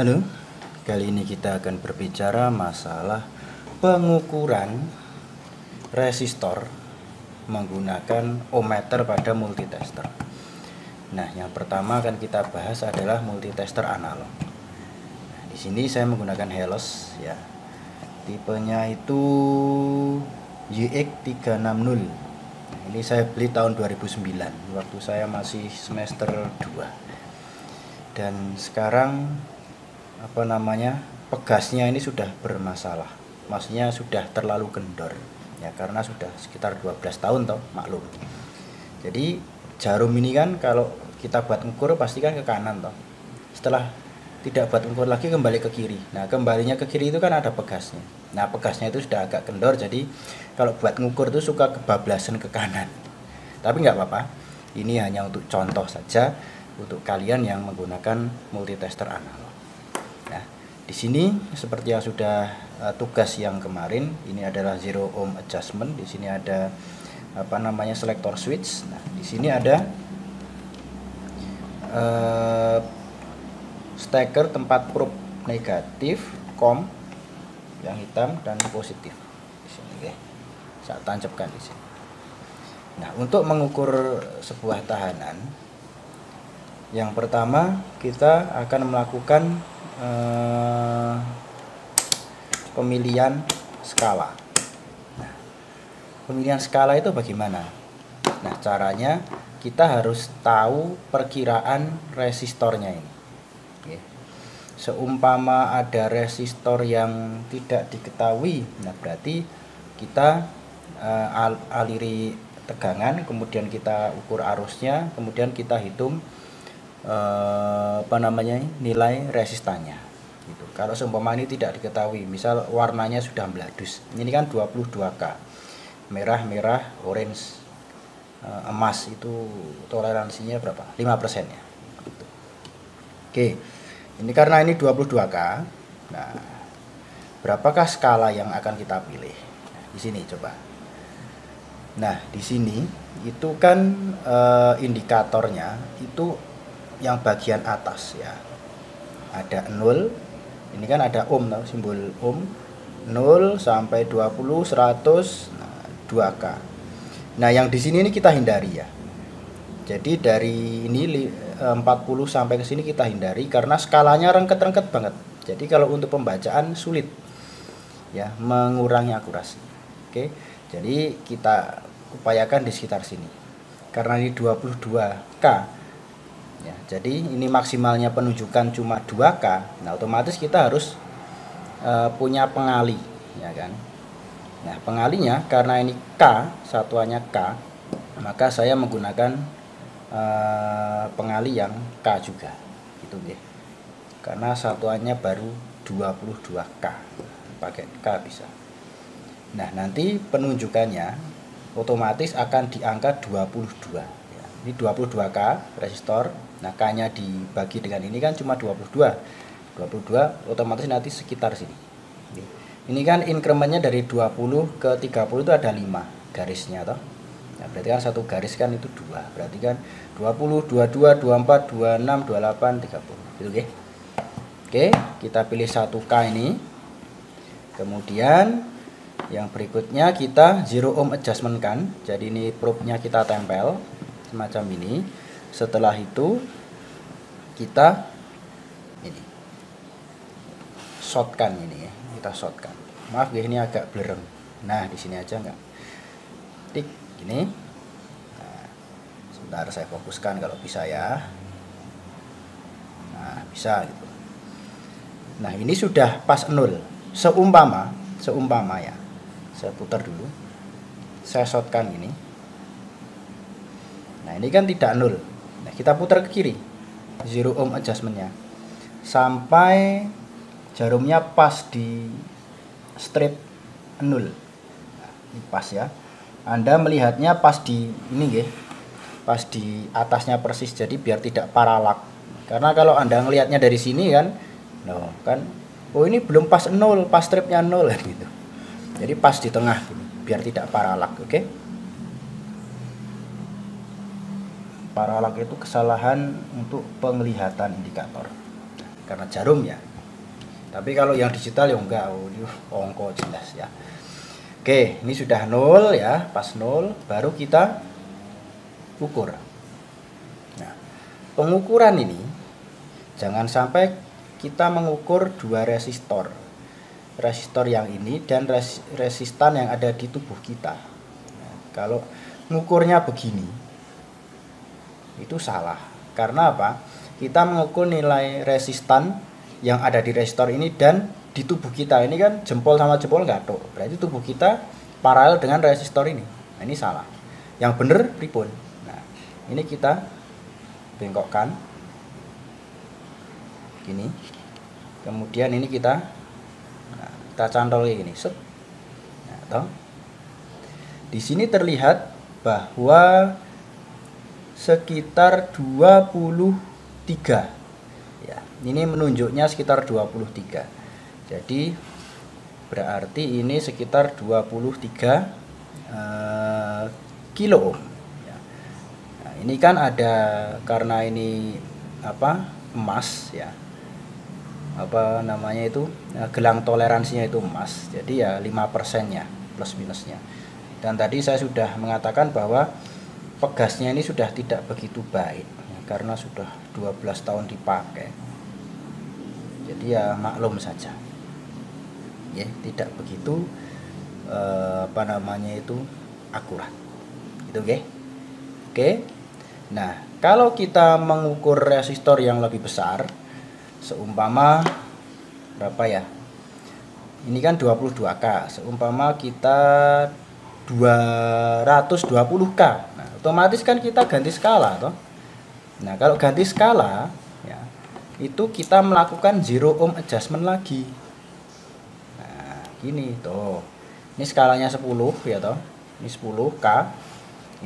Halo, kali ini kita akan berbicara masalah pengukuran resistor menggunakan ohmmeter pada multitester. Nah, yang pertama akan kita bahas adalah multitester analog. Nah, di sini saya menggunakan Helos ya. Tipenya itu YX360. Nah, ini saya beli tahun 2009 waktu saya masih semester 2. Dan sekarang pegasnya ini sudah bermasalah, maksudnya sudah terlalu kendor ya, karena sudah sekitar 12 tahun toh, maklum. Jadi jarum ini kan kalau kita buat ngukur pasti kan ke kanan toh, setelah tidak buat ngukur lagi kembali ke kiri. Nah, kembalinya ke kiri itu kan ada pegasnya. Nah, pegasnya itu sudah agak kendor, jadi kalau buat ngukur itu suka kebablasan ke kanan. Tapi nggak apa-apa, ini hanya untuk contoh saja untuk kalian yang menggunakan multitester analog. Nah, di sini seperti yang sudah tugas yang kemarin, ini adalah zero ohm adjustment. Di sini ada selector switch. Nah, di sini ada steker tempat probe negatif, COM yang hitam dan positif. Di sini, oke. Saya tancapkan di sini. Nah, untuk mengukur sebuah tahanan, yang pertama kita akan melakukan pemilihan skala. Nah, pemilihan skala itu bagaimana? Nah, caranya kita harus tahu perkiraan resistornya ini. Oke. Seumpama ada resistor yang tidak diketahui, nah berarti kita aliri tegangan, kemudian kita ukur arusnya, kemudian kita hitung nilai resistannya gitu. Kalau seumpama ini tidak diketahui, misal warnanya sudah meladus, ini kan 22K, merah, orange, emas, itu toleransinya berapa? 5% ya gitu. Oke, ini karena ini 22K. Nah, berapakah skala yang akan kita pilih? Nah, di sini coba. Nah, di sini itu kan indikatornya itu yang bagian atas ya, ada 0, ini kan ada ohm, simbol ohm, 0 sampai 20, 100, 2K. Nah, yang di sini ini kita hindari ya. Jadi dari ini 40 sampai ke sini kita hindari karena skalanya rengket-rengket banget. Jadi kalau untuk pembacaan sulit ya, mengurangi akurasi. Oke. Jadi kita upayakan di sekitar sini. Karena ini 22K ya, jadi ini maksimalnya penunjukan cuma 2K. Nah, otomatis kita harus punya pengali ya kan. Nah, pengalinya karena ini K, satuannya K, maka saya menggunakan pengali yang K juga gitu ya. Karena satuannya baru 22K, pakai K bisa. Nah, nanti penunjukannya otomatis akan di angka 22 ya. Ini 22K resistor. Nah, K-nya dibagi dengan ini kan cuma 22. 22 otomatis nanti sekitar sini. Ini kan incrementnya dari 20 ke 30 itu ada 5 garisnya toh. Nah, berarti kan satu garis kan itu 2. Berarti kan 20, 22, 24, 26, 28, 30. Gitu oke. Oke, kita pilih 1K ini. Kemudian yang berikutnya kita zero ohm adjustment kan. Jadi ini probe-nya kita tempel semacam ini. Setelah itu kita ini shotkan ini ya, kita shotkan. Maaf ya, ini agak blereng. Nah, di sini aja enggak. Tik gini. Nah, sebentar saya fokuskan kalau bisa ya. Nah, bisa gitu. Nah, ini sudah pas 0. Seumpama ya. Saya putar dulu. Saya shotkan ini. Nah, ini kan tidak 0. Nah, kita putar ke kiri, zero ohm adjustmentnya, sampai jarumnya pas di strip 0. Nah, ini pas ya. Anda melihatnya pas di ini ya, pas di atasnya persis, jadi biar tidak paralak. Karena kalau Anda ngelihatnya dari sini kan, oh ini belum pas 0, pas stripnya 0 gitu. Jadi pas di tengah gitu, biar tidak paralak, oke? Paralak itu kesalahan untuk penglihatan indikator karena jarum ya. Tapi kalau yang digital ya enggak, ongko jelas ya. Oke, ini sudah 0 ya, pas 0 baru kita ukur. Nah, pengukuran ini jangan sampai kita mengukur dua resistor. Resistor yang ini dan resistan yang ada di tubuh kita. Nah, kalau mengukurnya begini itu salah. Karena apa? Kita mengukur nilai resistan yang ada di resistor ini dan di tubuh kita. Ini kan jempol sama jempol nggak tok. Berarti tubuh kita paralel dengan resistor ini. Nah, ini salah. Yang benar pripun. Nah, ini kita bengkokkan gini. Kemudian ini kita cantol ini. Set. Nah, toh. Di sini terlihat bahwa sekitar 23. Ya, ini menunjuknya sekitar 23. Jadi berarti ini sekitar 23 kilo ohm. Ya. Nah, ini kan ada karena ini apa emas ya, apa namanya itu gelang toleransinya itu emas. Jadi ya 5%-nya plus minusnya. Dan tadi saya sudah mengatakan bahwa pegasnya ini sudah tidak begitu baik ya, karena sudah 12 tahun dipakai. Jadi ya maklum saja. Ya, tidak begitu apa namanya itu akurat. Itu oke. Oke. Nah, kalau kita mengukur resistor yang lebih besar, seumpama berapa ya? Ini kan 22K. Seumpama kita 220K. Nah, otomatis kan kita ganti skala toh. Nah, kalau ganti skala ya, itu kita melakukan zero ohm adjustment lagi. Gini tuh, ini skalanya 10 ya toh, ini 10K,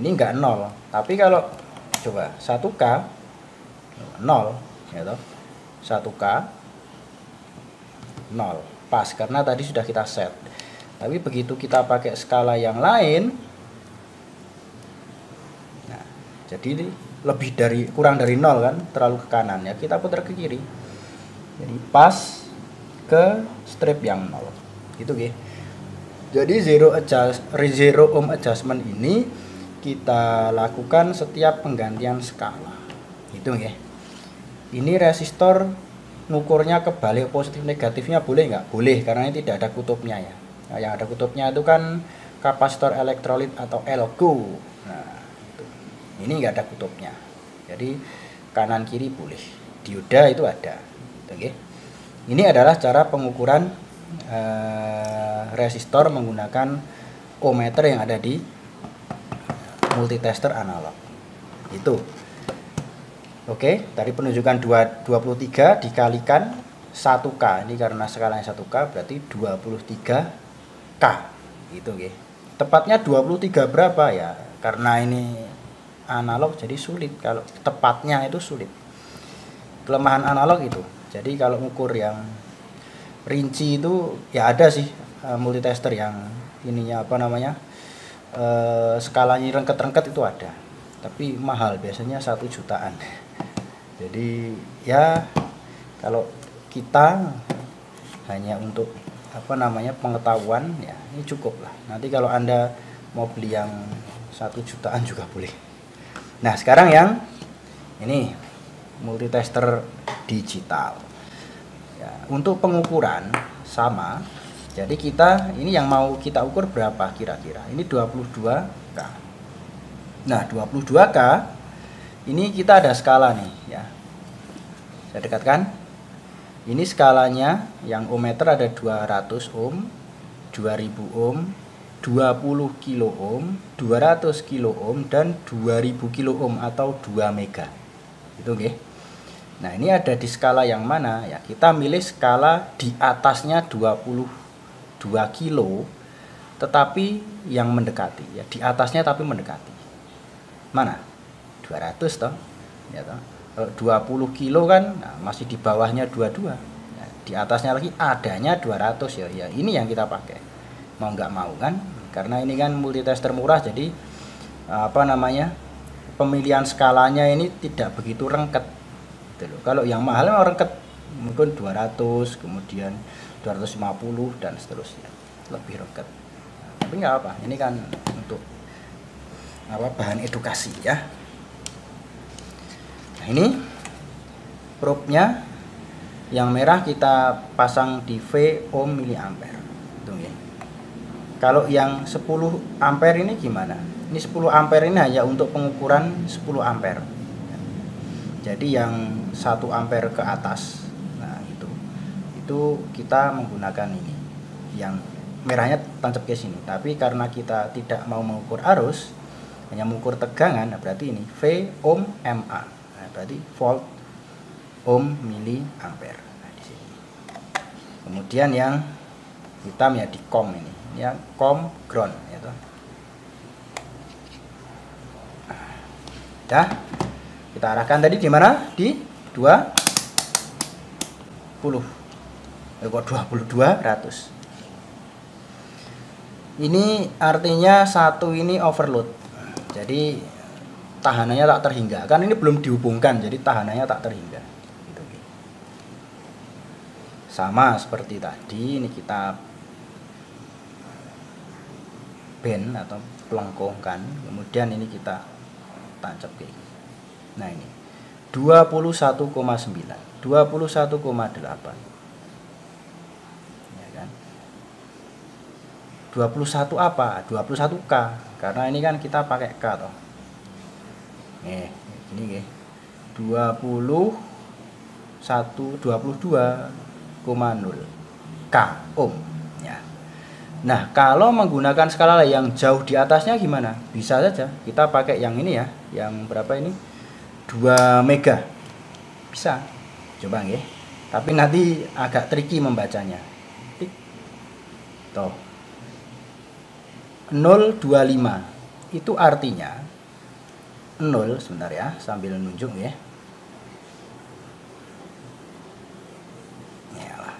ini enggak 0, tapi kalau coba 1K 0 ya toh, 1K 0 pas karena tadi sudah kita set. Tapi begitu kita pakai skala yang lain, nah jadi lebih dari kurang dari 0 kan, terlalu ke kanan ya, kita putar ke kiri, jadi pas ke strip yang 0 gitu ya. Jadi zero ohm adjustment ini kita lakukan setiap penggantian skala itu ya. Ini resistor ngukurnya kebalik positif negatifnya boleh nggak? Boleh, karena ini tidak ada kutubnya ya. Nah, yang ada kutubnya itu kan kapasitor elektrolit atau LGO. Nah, itu. Ini nggak ada kutubnya. Jadi kanan kiri boleh. Dioda itu ada. Gitu, ya. Ini adalah cara pengukuran resistor menggunakan ohmmeter yang ada di multitester analog. Itu. Oke, tadi penunjukan 23 dikalikan 1K. Ini karena skalanya 1K berarti 23K. Gitu ya. Tepatnya 23 berapa ya? Karena ini analog jadi sulit. Kalau tepatnya itu sulit. Kelemahan analog itu. Jadi kalau ukur yang rinci itu ya ada sih multitester yang ininya apa namanya skalanya rengket-rengket itu ada, tapi mahal, biasanya 1 jutaan. Jadi ya kalau kita hanya untuk apa namanya pengetahuan ya ini cukup lah. Nanti kalau Anda mau beli yang 1 jutaan juga boleh. Nah sekarang yang ini multitester digital. Ya, untuk pengukuran sama. Jadi kita ini yang mau kita ukur berapa kira-kira? Ini 22K. Nah, 22K ini kita ada skala nih ya. Saya dekatkan. Ini skalanya yang ohmmeter ada 200 ohm, 2000 ohm, 20 kilo ohm, 200 kilo ohm dan 2000 kilo ohm atau 2 mega. Itu oke. Nah, ini ada di skala yang mana ya? Kita milih skala di atasnya 22 kilo tetapi yang mendekati ya, di atasnya tapi mendekati. Mana? 200 toh. Ya toh. Kalau 20 kilo kan nah, masih di bawahnya 22. Ya, di atasnya lagi adanya 200 ya. Ya, ini yang kita pakai. Mau nggak mau kan? Karena ini kan multitester murah jadi apa namanya? Pemilihan skalanya ini tidak begitu rengket. Kalau yang mahal memang rengket mungkin 200, kemudian 250 dan seterusnya, lebih roket. Tapi nggak apa, ini kan untuk bahan edukasi ya. Nah, ini probe-nya yang merah kita pasang di V ohm miliampere. Ya. Kalau yang 10 ampere ini gimana? Ini 10 ampere ini hanya untuk pengukuran 10 ampere. Jadi yang 1 ampere ke atas, nah itu kita menggunakan ini. Yang merahnya tancap ke sini. Tapi karena kita tidak mau mengukur arus, hanya mengukur tegangan, nah berarti ini V ohm MA. Nah, berarti volt ohm miliampere. Nah, di sini. Kemudian yang hitam ya di COM ini. Ya, COM ground gitu. Dah. Kita arahkan tadi di mana? Di 20. Kok 2200. Ini artinya satu ini overload. Jadi tahanannya tak terhingga. Kan ini belum dihubungkan, jadi tahanannya tak terhingga. Gitu. Sama seperti tadi, ini kita bend atau pelengkungkan, kemudian ini kita tancap ke ini. Nah ini 21,9, 21,8. Ya kan? 21 apa? 21K. Karena ini kan kita pakai K toh. Nih, ini nggih. 22,0 K ohm ya. Nah, kalau menggunakan skala yang jauh di atasnya gimana? Bisa saja kita pakai yang ini ya, yang berapa ini? 2 mega. Bisa. Coba nggih. Tapi nanti agak tricky membacanya. Tik. Tuh. 025. Itu artinya 0, sebentar ya, sambil nunjuk ya. Yalah,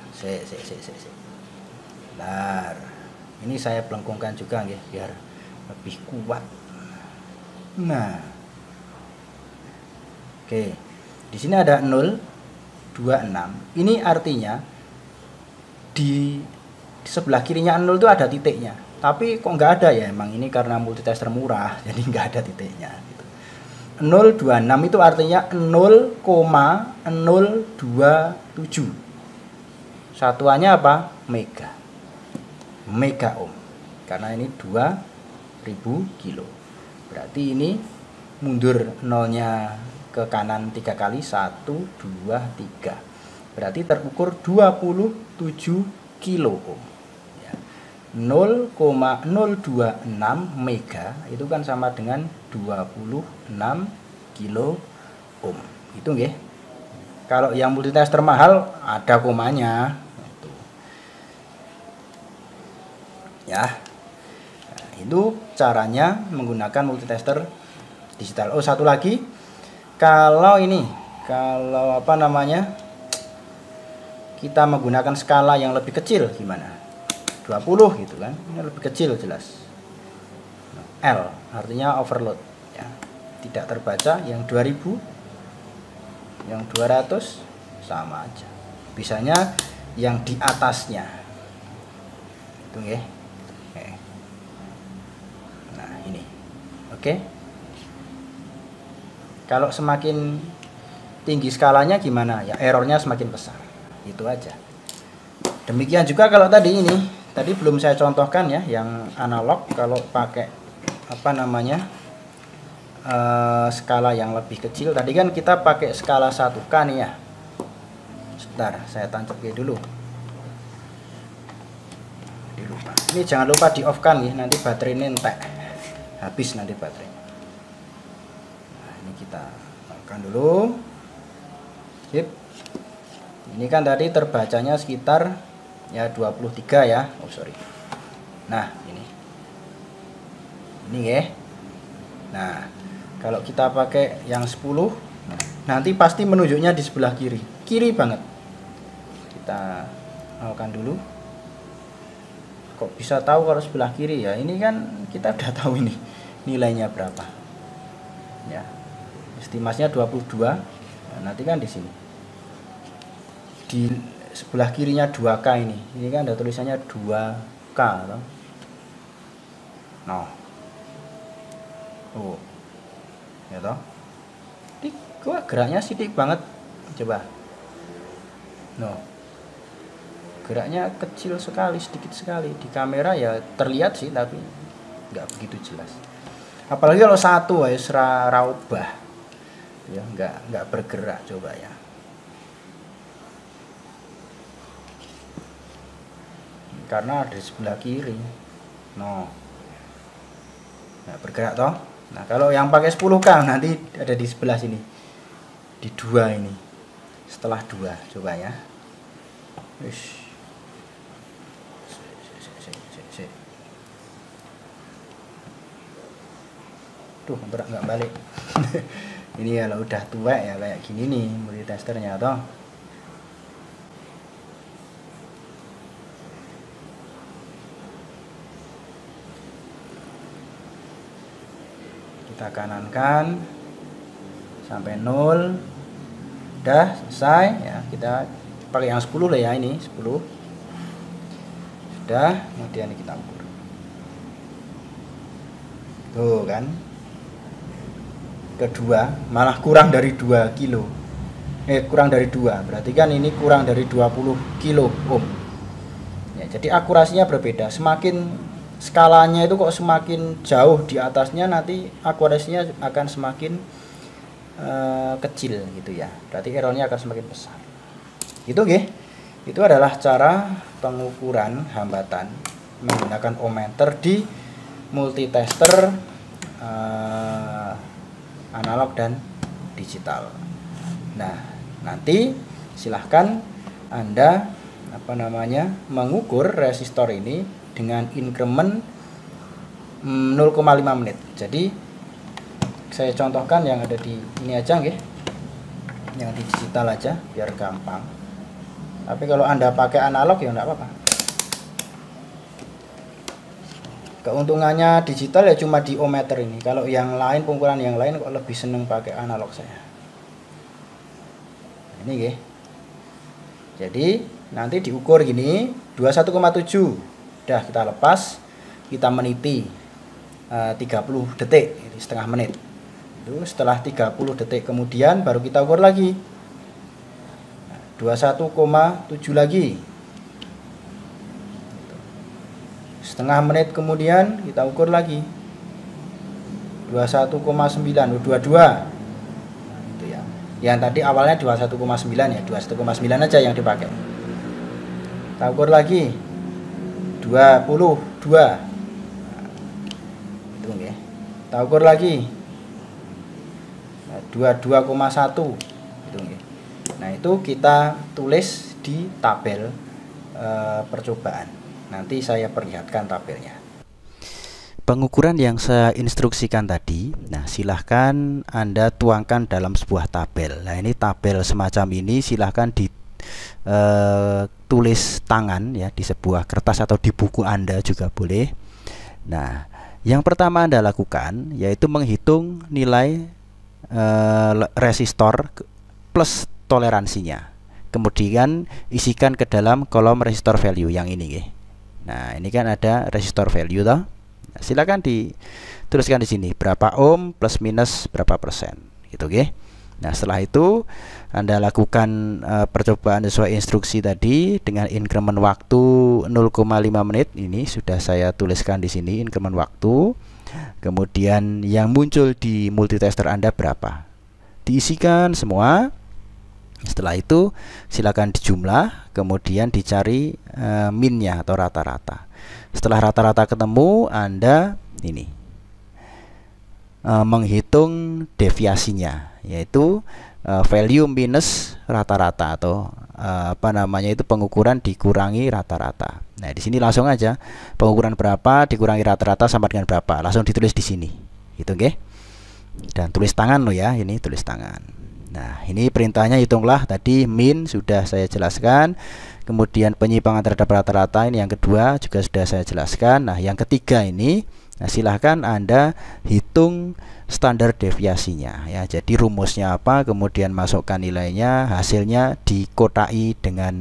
Bentar. Ini saya pelengkungkan juga nggih biar lebih kuat. Nah. Oke, di sini ada 0,26. Ini artinya di sebelah kirinya 0 itu ada titiknya. Tapi kok nggak ada ya? Emang ini karena multitester murah, jadi nggak ada titiknya. Gitu. 0,26 itu artinya 0,027. Satuannya apa? Mega. Mega ohm. Karena ini 2000 kilo. Berarti ini mundur nolnya ke kanan 3 kali, 1, 2, 3. Berarti terukur 27 kilo ohm. 0,026 mega itu kan sama dengan 26 kilo ohm. Itu nggih. Kalau yang multitester mahal ada komanya. Ya. Nah, itu caranya menggunakan multitester digital. Oh, satu lagi. Kalau kita menggunakan skala yang lebih kecil gimana? 20 gitu kan, ini lebih kecil jelas. L artinya overload ya. Tidak terbaca. Yang 2000, yang 200 sama aja. Bisanya yang di atasnya. Itu nggih. Nah, ini. Oke. Kalau semakin tinggi skalanya gimana? Ya errornya semakin besar. Itu aja. Demikian juga kalau tadi ini. Tadi belum saya contohkan ya yang analog. Kalau pakai skala yang lebih kecil. Tadi kan kita pakai skala 1K nih ya. Sebentar, saya tancap dulu. Ini jangan lupa di off kan ya. Nanti baterai ini entek. Habis nanti baterai. Kita makan dulu. Sip. Ini kan tadi terbacanya sekitar ya 23 ya. Oh sorry. Nah ini ya. Nah kalau kita pakai yang 10, nanti pasti menunjuknya di sebelah kiri banget. Kita makan dulu. Kok bisa tahu kalau sebelah kiri ya? Ini kan kita udah tahu ini nilainya berapa ya. Estimasinya 22. Nah, nanti kan di sini. di sebelah kirinya 2K ini. Ini kan ada tulisannya 2K toh. Nah. Oh. Ya toh. Ini kok geraknya sidik banget. Coba. No. Geraknya kecil sekali, sedikit sekali. Di kamera ya terlihat sih, tapi nggak begitu jelas. Apalagi kalau satu ya serabah. Ya, nggak bergerak, coba ya. Karena ada di sebelah kiri. No. Nggak bergerak toh. Nah, kalau yang pakai 10K nanti ada di sebelah sini. Di 2 ini. Setelah 2, coba ya. Wish. Tuh, nggak balik. Ini kalau udah tua ya kayak gini nih multitesternya toh. Kita kanankan sampai 0. Udah selesai ya, kita pakai yang 10 lah ya, ini 10. Sudah, kemudian kita ukur. Tuh kan. Kedua malah kurang dari 2 kilo. Kurang dari 2. Berarti kan ini kurang dari 20 kilo ohm. Ya, jadi akurasinya berbeda. Semakin skalanya itu kok semakin jauh di atasnya, nanti akurasinya akan semakin kecil gitu ya. Berarti errornya akan semakin besar. Gitu nggih. Itu adalah cara pengukuran hambatan menggunakan ohmmeter di multitester analog dan digital. Nah, nanti silahkan Anda mengukur resistor ini dengan increment 0,5 menit. Jadi saya contohkan yang ada di ini aja nggih. Yang di digital aja biar gampang. Tapi kalau Anda pakai analog ya enggak apa-apa. Keuntungannya digital ya cuma di ohmmeter ini. Kalau yang lain, pengukuran yang lain kok lebih seneng pakai analog saya. Ini nggih. Jadi nanti diukur gini 21,7. Udah kita lepas, kita meniti 30 detik, setengah menit. Itu setelah 30 detik kemudian baru kita ukur lagi. 21,7 lagi. Setengah menit kemudian kita ukur lagi 21,9, 22. Itu ya. Yang tadi awalnya 21,9 ya, 21,9 aja yang dipakai. Kita ukur lagi 22. Itu nggih. Kita ukur lagi 22,1. Itu nggih. Nah, itu kita tulis di tabel percobaan. Nanti saya perlihatkan tabelnya. Pengukuran yang saya instruksikan tadi, nah silahkan Anda tuangkan dalam sebuah tabel. Nah, ini tabel semacam ini silahkan ditulis tangan ya di sebuah kertas atau di buku Anda juga boleh. Nah, yang pertama Anda lakukan yaitu menghitung nilai resistor plus toleransinya. Kemudian isikan ke dalam kolom resistor value yang ini nggih. Nah, ini kan ada resistor value toh. Nah, silakan dituliskan di sini berapa ohm plus minus berapa persen gitu nggih. Nah, setelah itu Anda lakukan percobaan sesuai instruksi tadi dengan increment waktu 0,5 menit. Ini sudah saya tuliskan di sini increment waktu. Kemudian yang muncul di multitester Anda berapa? Diisikan semua. Setelah itu silakan dijumlah, kemudian dicari minnya atau rata-rata. Setelah rata-rata ketemu, Anda ini menghitung deviasinya, yaitu value minus rata-rata atau itu pengukuran dikurangi rata-rata. Nah, di sini langsung aja pengukuran berapa dikurangi rata-rata sama dengan berapa, langsung ditulis di sini. Gitu nggih. Dan tulis tangan loh ya, ini tulis tangan. Nah, ini perintahnya hitunglah tadi min sudah saya jelaskan. Kemudian penyimpangan terhadap rata-rata ini yang kedua juga sudah saya jelaskan. Nah, yang ketiga ini Nah, silahkan Anda hitung standar deviasinya ya. Jadi rumusnya apa, kemudian masukkan nilainya, hasilnya dikotai dengan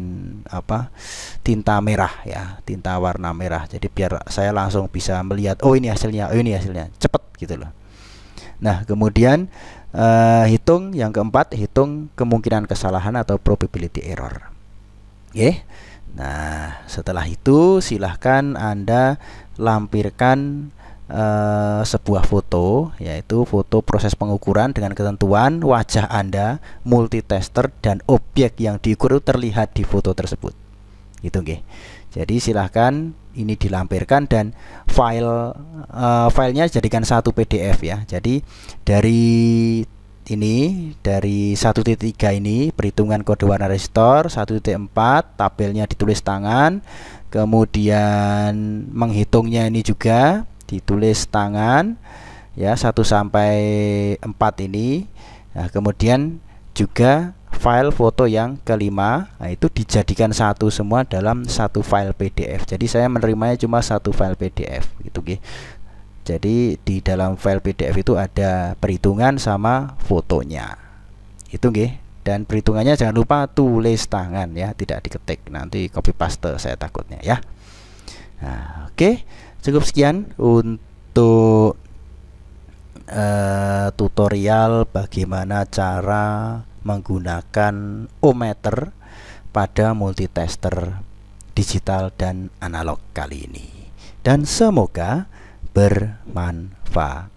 apa? Tinta merah ya, tinta warna merah. Jadi biar saya langsung bisa melihat, oh ini hasilnya, oh ini hasilnya, cepet gitu loh. Nah, kemudian hitung yang keempat, hitung kemungkinan kesalahan atau probability error. Oke. Nah, setelah itu silahkan Anda lampirkan sebuah foto, yaitu foto proses pengukuran dengan ketentuan wajah Anda, multitester, dan objek yang diukur terlihat di foto tersebut. Gitu, nggih. Jadi silahkan ini dilampirkan dan filenya jadikan satu PDF ya. Jadi dari 1.3 ini perhitungan kode warna resistor, 1.4 tabelnya ditulis tangan, kemudian menghitungnya ini juga ditulis tangan ya, 1 sampai 4 ini. Nah, kemudian juga file foto yang kelima, nah itu dijadikan satu semua dalam satu file PDF. Jadi saya menerimanya cuma satu file PDF gitu, nggih. Jadi di dalam file PDF itu ada perhitungan sama fotonya. Itu, nggih. Dan perhitungannya jangan lupa tulis tangan ya, tidak diketik. Nanti copy paste saya takutnya ya. Nah, oke. Cukup sekian untuk tutorial bagaimana cara menggunakan ohmmeter pada multitester digital dan analog kali ini. Dan semoga bermanfaat.